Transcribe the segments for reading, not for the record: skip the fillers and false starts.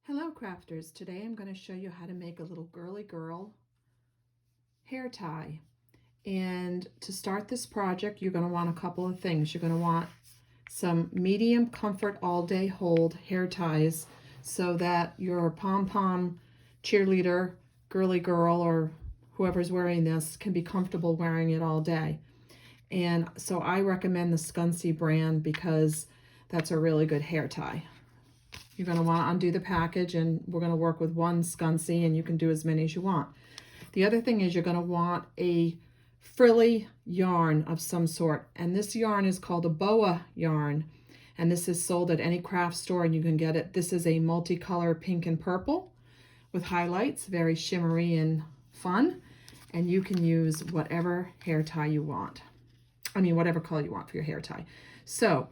Hello crafters, today I'm going to show you how to make a little girly girl hair tie. And to start this project, you're going to want a couple of things. You're going to want some medium comfort all day hold hair ties so that your pom-pom cheerleader, girly girl, or whoever's wearing this can be comfortable wearing it all day. And so I recommend the Scunci brand because that's a really good hair tie. You're going to want to undo the package, and we're going to work with one scunci, and you can do as many as you want. The other thing is you're going to want a frilly yarn of some sort, and this yarn is called a boa yarn, and this is sold at any craft store and you can get it. This is a multicolor pink and purple with highlights, very shimmery and fun, and you can use whatever hair tie you want. Whatever color you want for your hair tie. So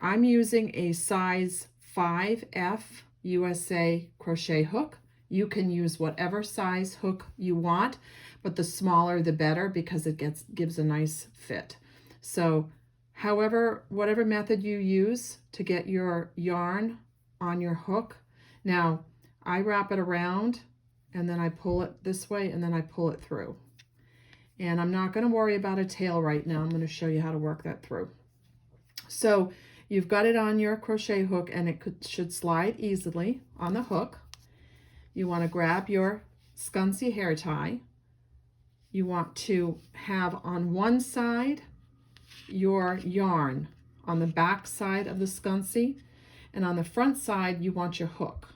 I'm using a size 5F USA crochet hook. You can use whatever size hook you want, but the smaller the better because it gives a nice fit. So whatever method you use to get your yarn on your hook. Now I wrap it around and then I pull it this way and then I pull it through. And I'm not going to worry about a tail right now. I'm going to show you how to work that through. So you've got it on your crochet hook and it should slide easily on the hook. You want to grab your scunci hair tie. You want to have on one side your yarn on the back side of the scunci, and on the front side you want your hook.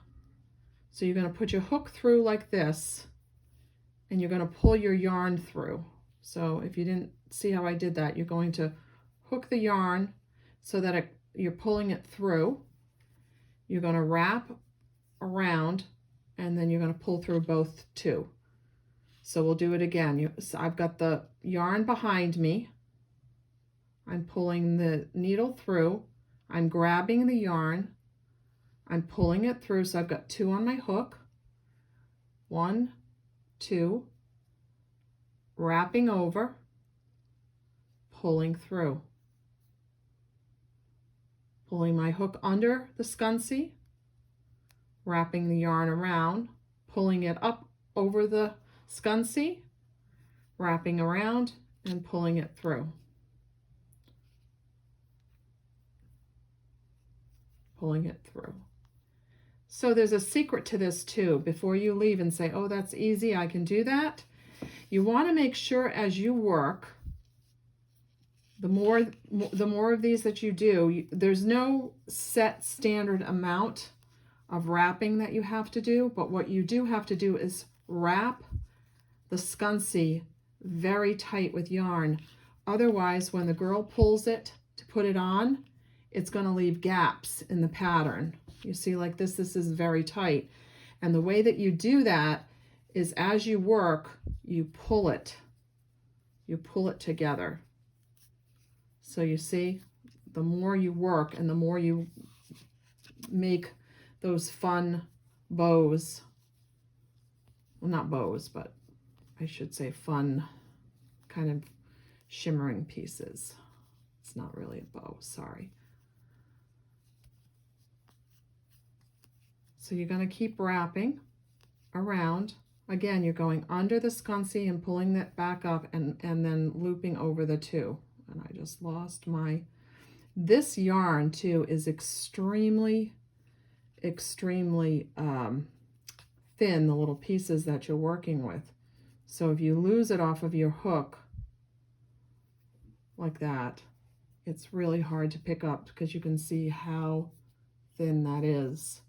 So you're going to put your hook through like this and you're going to pull your yarn through. So if you didn't see how I did that, you're going to hook the yarn so that you're pulling it through. You're going to wrap around and then you're going to pull through both too. So we'll do it again. I've got the yarn behind me. I'm pulling the needle through. I'm grabbing the yarn. I'm pulling it through. So I've got two on my hook. 1, 2, wrapping over, pulling through. Pulling my hook under the scunci, wrapping the yarn around, pulling it up over the scunci, wrapping around, and pulling it through. Pulling it through. So there's a secret to this too. Before you leave and say, oh, that's easy, I can do that. You want to make sure as you work, the more of these that you do, there's no set standard amount of wrapping that you have to do, but what you do have to do is wrap the scunci very tight with yarn. Otherwise, when the girl pulls it to put it on, it's going to leave gaps in the pattern. You see, like this is very tight. And the way that you do that is as you work, you pull it together. So you see, the more you work and the more you make those fun bows, well, not bows, but I should say fun kind of shimmering pieces. It's not really a bow, sorry. So you're going to keep wrapping around. Again, you're going under the scunci and pulling that back up and then looping over the two. And I just lost this yarn too is extremely thin, the little pieces that you're working with. So if you lose it off of your hook like that, it's really hard to pick up because you can see how thin that is.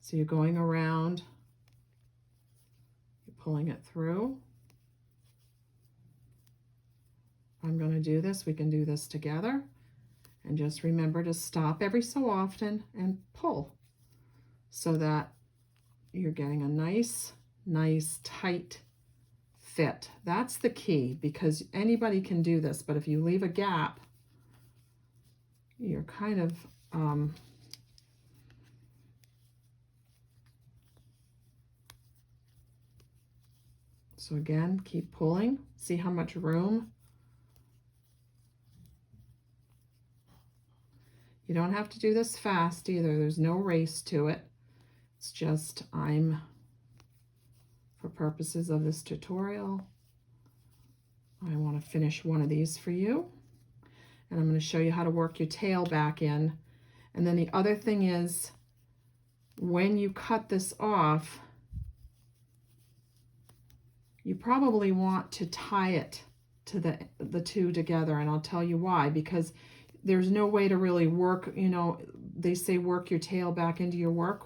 So you're going around, you're pulling it through. I'm going to do this. We can do this together. And just remember to stop every so often and pull so that you're getting a nice tight fit. That's the key, because anybody can do this, but if you leave a gap, you're kind of so again, keep pulling. See how much room. You don't have to do this fast either. There's no race to it. It's just, for purposes of this tutorial, I want to finish one of these for you. And I'm going to show you how to work your tail back in. And then the other thing is, when you cut this off, you probably want to tie it to the two together, and I'll tell you why. Because there's no way to really work, you know, they say work your tail back into your work.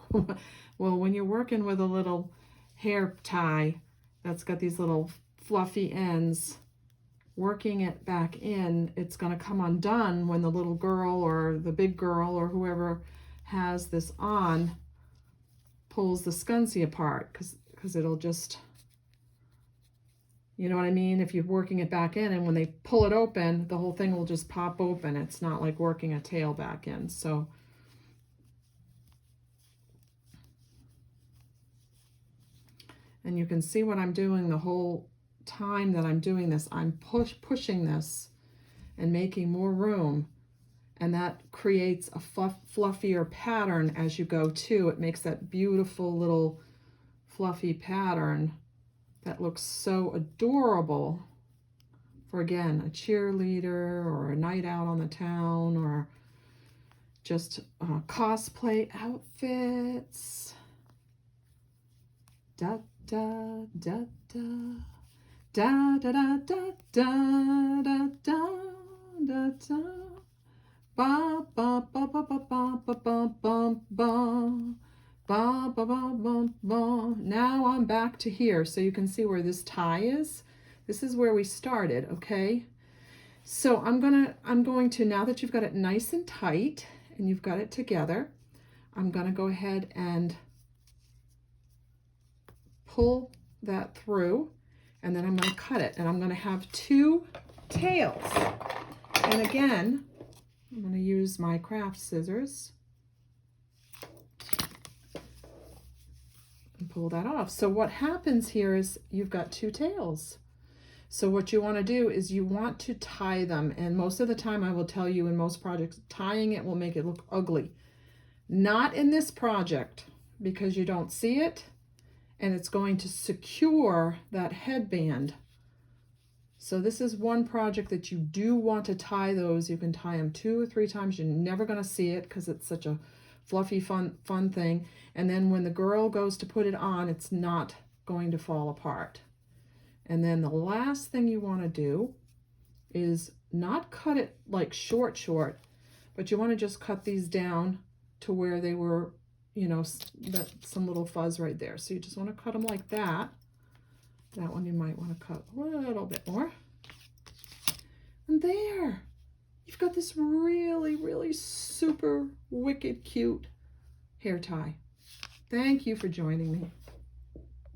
Well, when you're working with a little hair tie that's got these little fluffy ends, working it back in, it's going to come undone when the little girl or the big girl or whoever has this on pulls the scunci apart, because it'll just, you know what I mean? If you're working it back in and when they pull it open, the whole thing will just pop open. It's not like working a tail back in. So and you can see what I'm doing the whole time that I'm doing this. I'm pushing this and making more room, and that creates a fluffier pattern as you go too. It makes that beautiful little fluffy pattern that looks so adorable for, again, a cheerleader or a night out on the town, or just cosplay outfits. Da da da da da da da da da da da da. Ba ba ba ba ba ba ba ba ba ba. Ba, ba, ba, ba, ba. Now I'm back to here, so you can see where this tie is. This is where we started, okay? So I'm going to, now that you've got it nice and tight and you've got it together, I'm gonna go ahead and pull that through, and then I'm gonna cut it, and I'm gonna have two tails. And again, I'm gonna use my craft scissors and pull that off. So what happens here is you've got two tails. So what you want to do is you want to tie them, and most of the time I will tell you in most projects, tying it will make it look ugly. Not in this project, because you don't see it, and it's going to secure that headband. So this is one project that you do want to tie those. You can tie them 2 or 3 times. You're never going to see it because it's such a fluffy, fun thing. And then when the girl goes to put it on, it's not going to fall apart. And then the last thing you want to do is not cut it like short, but you want to just cut these down to where they were, you know, some little fuzz right there. So you just want to cut them like that. That one you might want to cut a little bit more. And there, you've got this really, really super wicked cute hair tie. Thank you for joining me.